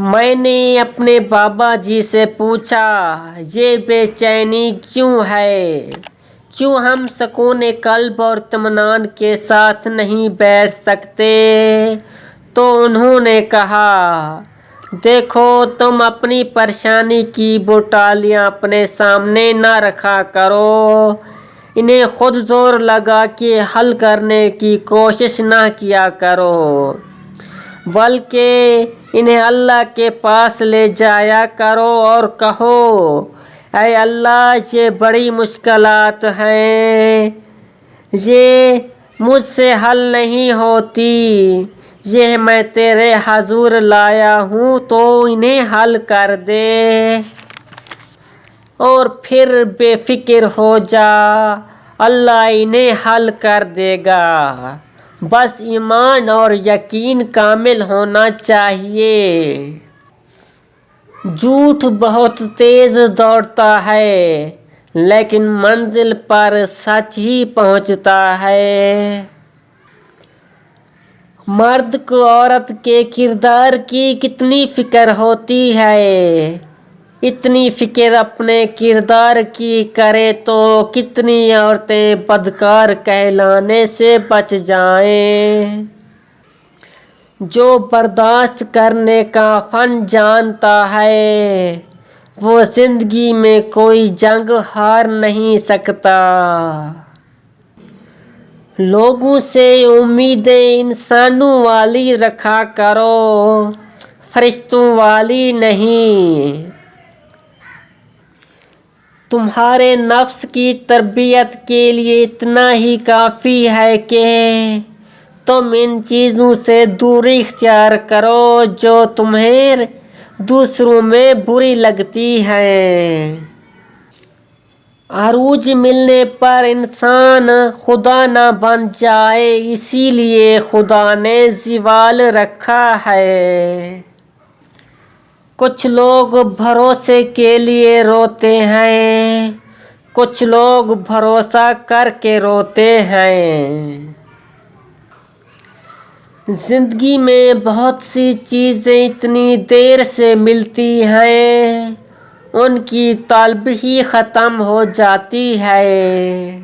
میں نے اپنے بابا جی سے پوچھا، یہ بے چینی کیوں ہے؟ کیوں ہم سکون قلب اور اطمینان کے ساتھ نہیں بیٹھ سکتے؟ تو انہوں نے کہا، دیکھو، تم اپنی پریشانی کی بوٹالیاں اپنے سامنے نہ رکھا کرو، انہیں خود زور لگا کے حل کرنے کی کوشش نہ کیا کرو، بلکہ انہیں اللہ کے پاس لے جایا کرو اور کہو، اے اللہ، یہ بڑی مشکلات ہیں، یہ مجھ سے حل نہیں ہوتی، یہ میں تیرے حضور لایا ہوں تو انہیں حل کر دے، اور پھر بے فکر ہو جا، اللہ انہیں حل کر دے گا، بس ایمان اور یقین کامل ہونا چاہیے۔ جھوٹ بہت تیز دوڑتا ہے، لیکن منزل پر سچ ہی پہنچتا ہے۔ مرد کو عورت کے کردار کی کتنی فکر ہوتی ہے، اتنی فکر اپنے کردار کی کرے تو کتنی عورتیں بدکار کہلانے سے بچ جائیں۔ جو برداشت کرنے کا فن جانتا ہے، وہ زندگی میں کوئی جنگ ہار نہیں سکتا۔ لوگوں سے امیدیں انسانوں والی رکھا کرو، فرشتوں والی نہیں۔ تمہارے نفس کی تربیت کے لیے اتنا ہی کافی ہے کہ تم ان چیزوں سے دوری اختیار کرو جو تمہیں دوسروں میں بری لگتی ہیں۔ عروج ملنے پر انسان خدا نہ بن جائے، اسی لیے خدا نے زوال رکھا ہے۔ کچھ لوگ بھروسے کے لیے روتے ہیں، کچھ لوگ بھروسہ کر کے روتے ہیں۔ زندگی میں بہت سی چیزیں اتنی دیر سے ملتی ہیں، ان کی طلب ہی ختم ہو جاتی ہے۔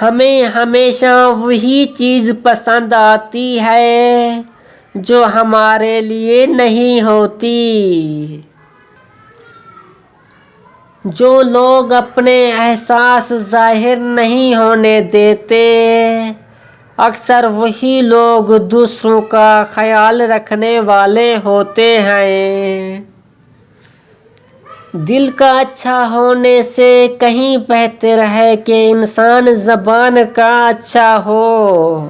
ہمیں ہمیشہ وہی چیز پسند آتی ہے جو ہمارے لیے نہیں ہوتی۔ جو لوگ اپنے احساس ظاہر نہیں ہونے دیتے، اکثر وہی لوگ دوسروں کا خیال رکھنے والے ہوتے ہیں۔ دل کا اچھا ہونے سے کہیں بہتر ہے کہ انسان زبان کا اچھا ہو،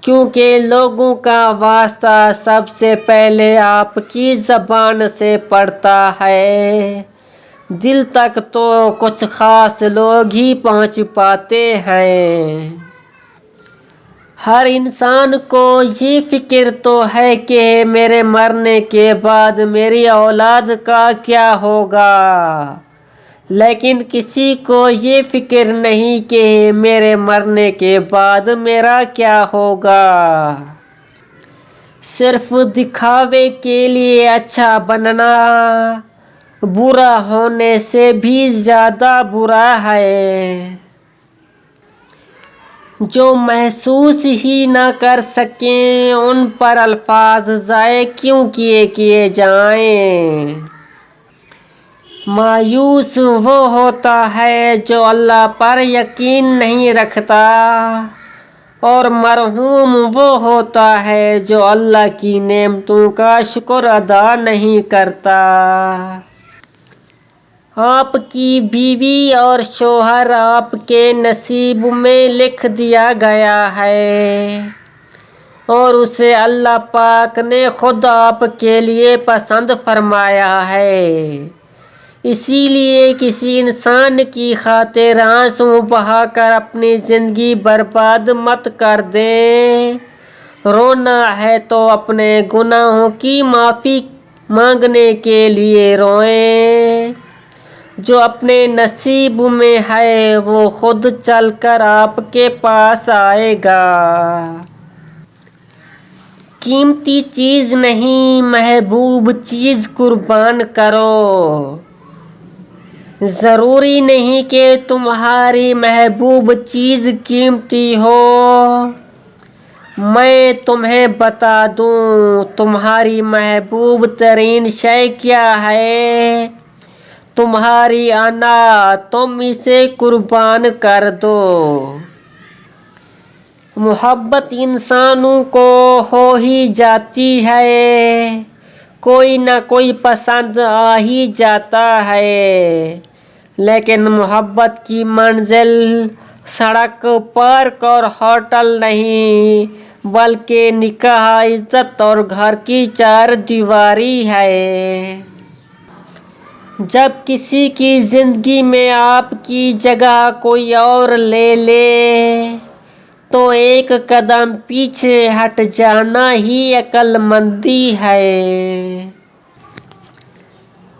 کیونکہ لوگوں کا واسطہ سب سے پہلے آپ کی زبان سے پڑتا ہے۔ دل تک تو کچھ خاص لوگ ہی پہنچ پاتے ہیں۔ ہر انسان کو یہ فکر تو ہے کہ میرے مرنے کے بعد میری اولاد کا کیا ہوگا، لیکن کسی کو یہ فکر نہیں کہ میرے مرنے کے بعد میرا کیا ہوگا۔ صرف دکھاوے کے لیے اچھا بننا برا ہونے سے بھی زیادہ برا ہے۔ جو محسوس ہی نہ کر سکیں، ان پر الفاظ ضائع کیوں کیے جائیں۔ مایوس وہ ہوتا ہے جو اللہ پر یقین نہیں رکھتا، اور مرحوم وہ ہوتا ہے جو اللہ کی نعمتوں کا شکر ادا نہیں کرتا۔ آپ کی بیوی اور شوہر آپ کے نصیب میں لکھ دیا گیا ہے، اور اسے اللہ پاک نے خود آپ کے لیے پسند فرمایا ہے۔ اسی لیے کسی انسان کی خاطر آنسو بہا کر اپنی زندگی برباد مت کر دیں۔ رونا ہے تو اپنے گناہوں کی معافی مانگنے کے لیے روئیں۔ جو اپنے نصیب میں ہے وہ خود چل کر آپ کے پاس آئے گا۔ قیمتی چیز نہیں محبوب چیز قربان کرو. ضروری نہیں کہ تمہاری محبوب چیز قیمتی ہو. میں تمہیں بتا دوں تمہاری محبوب ترین شے کیا ہے. تمہاری انا تم اسے قربان کر دو. محبت انسانوں کو ہو ہی جاتی ہے. کوئی نہ کوئی پسند آ ہی جاتا ہے. لیکن محبت کی منزل سڑک پارک اور ہوٹل نہیں بلکہ نکاح عزت اور گھر کی چار دیواری ہے. جب کسی کی زندگی میں آپ کی جگہ کوئی اور لے لے تو ایک قدم پیچھے ہٹ جانا ہی عقل مندی ہے.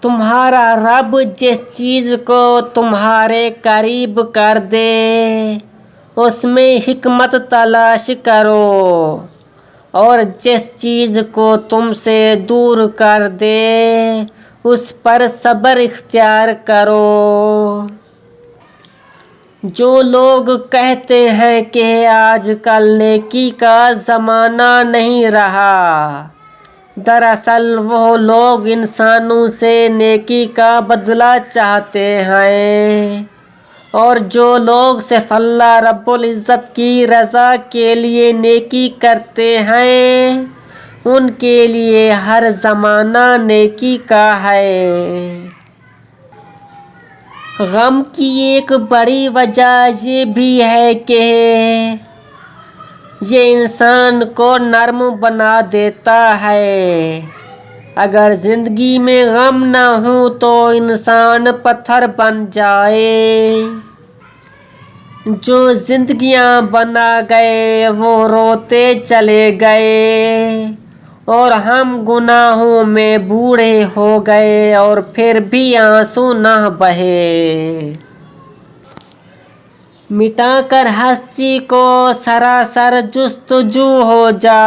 تمہارا رب جس چیز کو تمہارے قریب کر دے اس میں حکمت تلاش کرو اور جس چیز کو تم سے دور کر دے اس پر صبر اختیار کرو. جو لوگ کہتے ہیں کہ آج کل نیکی کا زمانہ نہیں رہا دراصل وہ لوگ انسانوں سے نیکی کا بدلہ چاہتے ہیں. اور جو لوگ صرف اللہ رب العزت کی رضا کے لیے نیکی کرتے ہیں ان کے لیے ہر زمانہ نیکی کا ہے. غم کی ایک بڑی وجہ یہ بھی ہے کہ یہ انسان کو نرم بنا دیتا ہے. اگر زندگی میں غم نہ ہو تو انسان پتھر بن جائے. جو زندگیاں بنا گئے وہ روتے چلے گئے اور ہم گناہوں میں بوڑھے ہو گئے اور پھر بھی آنسو نہ بہے. مٹا کر ہستی کو سراسر جستجو ہو جا.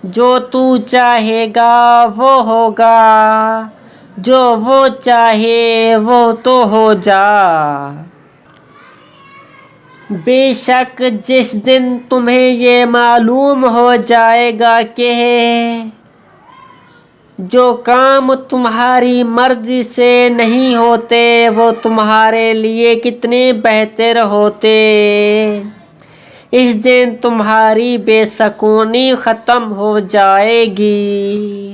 جو تو چاہے گا وہ ہوگا جو وہ چاہے وہ تو ہو جا. بے شک جس دن تمہیں یہ معلوم ہو جائے گا کہ جو کام تمہاری مرضی سے نہیں ہوتے وہ تمہارے لیے کتنے بہتر ہوتے اس دن تمہاری بے سکونی ختم ہو جائے گی.